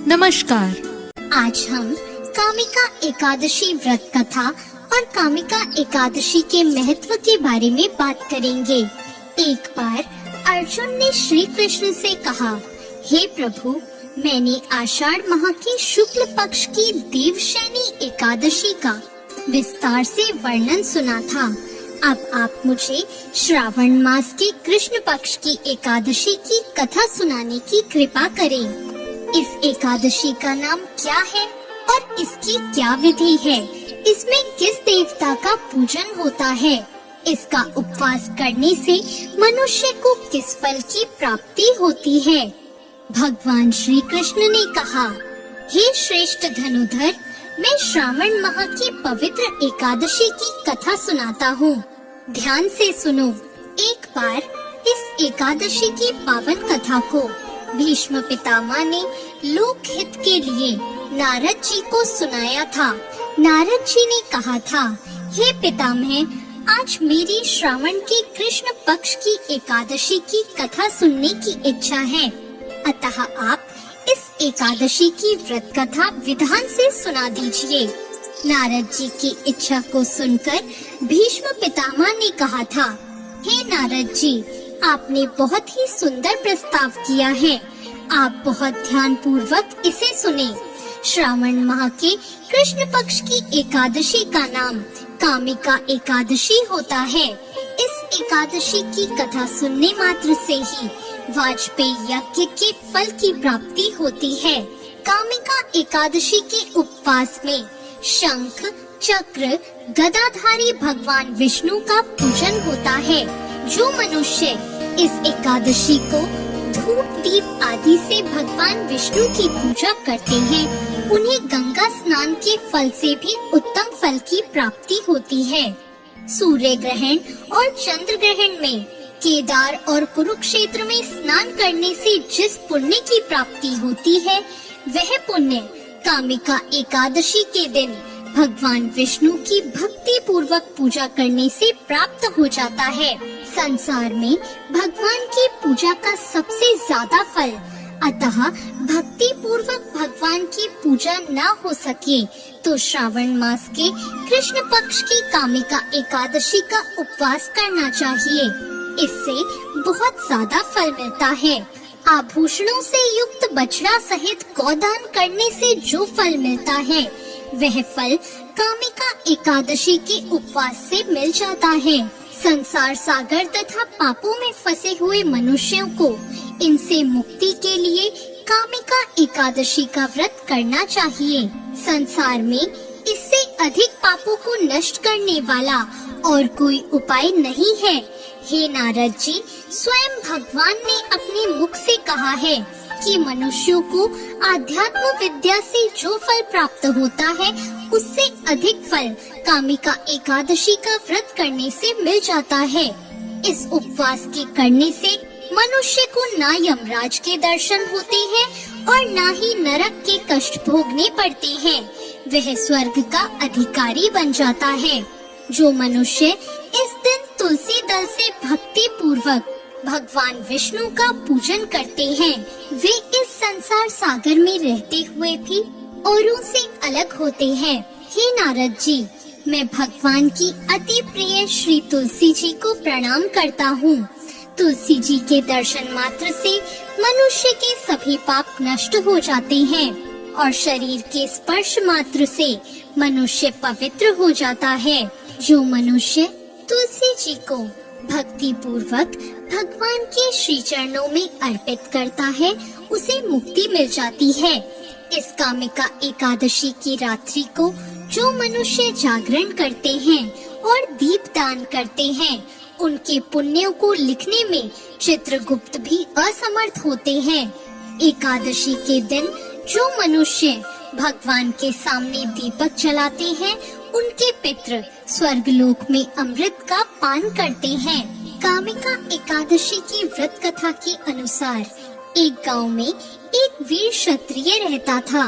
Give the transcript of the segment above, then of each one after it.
नमस्कार। आज हम कामिका एकादशी व्रत कथा और कामिका एकादशी के महत्व के बारे में बात करेंगे। एक बार अर्जुन ने श्री कृष्ण से कहा, हे प्रभु, मैंने आषाढ़ माह की शुक्ल पक्ष की देवशयनी एकादशी का विस्तार से वर्णन सुना था। अब आप मुझे श्रावण मास के कृष्ण पक्ष की एकादशी की कथा सुनाने की कृपा करें। इस एकादशी का नाम क्या है और इसकी क्या विधि है? इसमें किस देवता का पूजन होता है? इसका उपवास करने से मनुष्य को किस फल की प्राप्ति होती है? भगवान श्री कृष्ण ने कहा, हे श्रेष्ठ धनुधर, मैं श्रावण माह की पवित्र एकादशी की कथा सुनाता हूँ। ध्यान से सुनो। एक बार इस एकादशी की पावन कथा को भीष्म पितामह ने लोक हित के लिए नारद जी को सुनाया था। नारद जी ने कहा था, हे पितामह, आज मेरी श्रावण के कृष्ण पक्ष की एकादशी की कथा सुनने की इच्छा है, अतः आप इस एकादशी की व्रत कथा विधान से सुना दीजिए। नारद जी की इच्छा को सुनकर भीष्म पितामह ने कहा था, हे नारद जी, आपने बहुत ही सुंदर प्रस्ताव किया है। आप बहुत ध्यान पूर्वक इसे सुने। श्रावण माह के कृष्ण पक्ष की एकादशी का नाम कामिका एकादशी होता है। इस एकादशी की कथा सुनने मात्र से ही वाजपेयी यज्ञ के फल की प्राप्ति होती है। कामिका एकादशी के उपवास में शंख, चक्र, गदाधारी भगवान विष्णु का पूजन होता है। जो मनुष्य इस एकादशी को धूप दीप आदि से भगवान विष्णु की पूजा करते हैं, उन्हें गंगा स्नान के फल से भी उत्तम फल की प्राप्ति होती है। सूर्य ग्रहण और चंद्र ग्रहण में केदार और कुरुक्षेत्र में स्नान करने से जिस पुण्य की प्राप्ति होती है, वह पुण्य कामिका एकादशी के दिन भगवान विष्णु की भक्ति पूर्वक पूजा करने से प्राप्त हो जाता है। संसार में भगवान की पूजा का सबसे ज्यादा फल, अतः भक्ति पूर्वक भगवान की पूजा न हो सके तो श्रावण मास के कृष्ण पक्ष की कामिका एकादशी का उपवास करना चाहिए। इससे बहुत ज्यादा फल मिलता है। आभूषणों से युक्त बछड़ा सहित गौदान करने से जो फल मिलता है, वह फल कामिका एकादशी के उपवास से मिल जाता है। संसार सागर तथा पापों में फंसे हुए मनुष्यों को इनसे मुक्ति के लिए कामिका एकादशी का व्रत करना चाहिए। संसार में इससे अधिक पापों को नष्ट करने वाला और कोई उपाय नहीं है। हे नारद जी, स्वयं भगवान ने अपने मुख से कहा है कि मनुष्यों को आध्यात्म विद्या से जो फल प्राप्त होता है, उससे अधिक फल कामिका एकादशी का व्रत करने से मिल जाता है। इस उपवास के करने से मनुष्य को ना यमराज के दर्शन होते हैं और ना ही नरक के कष्ट भोगने पड़ते हैं। वह स्वर्ग का अधिकारी बन जाता है। जो मनुष्य इस दिन तुलसी दल से भक्ति पूर्वक भगवान विष्णु का पूजन करते हैं, वे इस संसार सागर में रहते हुए भी औरों से अलग होते हैं। हे नारद जी, मैं भगवान की अति प्रिय श्री तुलसी जी को प्रणाम करता हूँ। तुलसी जी के दर्शन मात्र से मनुष्य के सभी पाप नष्ट हो जाते हैं और शरीर के स्पर्श मात्र से मनुष्य पवित्र हो जाता है। जो मनुष्य तुलसी जी को भक्ति पूर्वक भगवान के श्री चरणों में अर्पित करता है, उसे मुक्ति मिल जाती है। इस कामिका एकादशी की रात्रि को जो मनुष्य जागरण करते हैं और दीप दान करते हैं, उनके पुण्यों को लिखने में चित्रगुप्त भी असमर्थ होते हैं। एकादशी के दिन जो मनुष्य भगवान के सामने दीपक जलाते हैं, उनके पितृ स्वर्गलोक में अमृत का पान करते हैं। कामिका एकादशी की व्रत कथा के अनुसार एक गांव में एक वीर क्षत्रिय रहता था।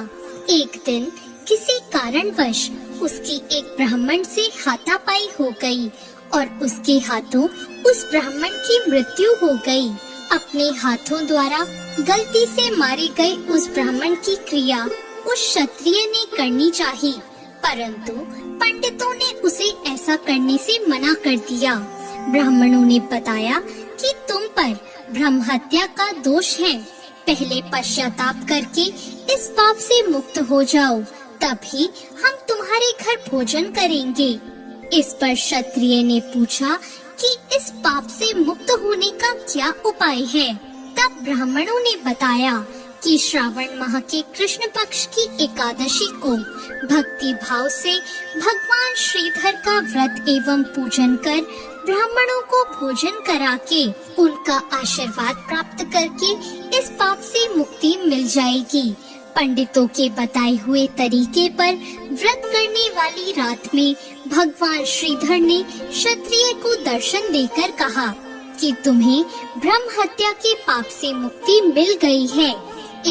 एक दिन किसी कारणवश उसकी एक ब्राह्मण से हाथापाई हो गई और उसके हाथों उस ब्राह्मण की मृत्यु हो गई। अपने हाथों द्वारा गलती से मारे गए उस ब्राह्मण की क्रिया उस क्षत्रिय ने करनी चाहिए, परंतु पंडितों ने उसे ऐसा करने से मना कर दिया। ब्राह्मणों ने बताया कि तुम पर ब्रह्म हत्या का दोष है, पहले पश्चाताप करके इस पाप से मुक्त हो जाओ, तभी हम तुम्हारे घर भोजन करेंगे। इस पर क्षत्रिय ने पूछा कि इस पाप से मुक्त होने का क्या उपाय है। तब ब्राह्मणों ने बताया कि श्रावण माह के कृष्ण पक्ष की एकादशी को भक्ति भाव से भगवान श्रीधर का व्रत एवं पूजन कर ब्राह्मणों को भोजन करा के उनका आशीर्वाद प्राप्त करके इस पाप से मुक्ति मिल जाएगी। पंडितों के बताए हुए तरीके पर व्रत करने वाली रात में भगवान श्रीधर ने क्षत्रिय को दर्शन देकर कहा कि तुम्हें ब्रह्म हत्या के पाप से मुक्ति मिल गई है।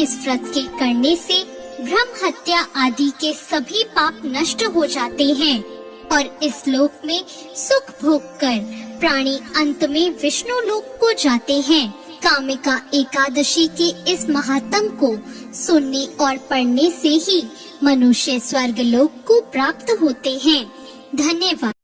इस व्रत के करने से ब्रह्म हत्या आदि के सभी पाप नष्ट हो जाते हैं और इस लोक में सुख भोग कर प्राणी अंत में विष्णु लोक को जाते हैं। कामिका एकादशी के इस महात्म को सुनने और पढ़ने से ही मनुष्य स्वर्ग लोक को प्राप्त होते हैं। धन्यवाद।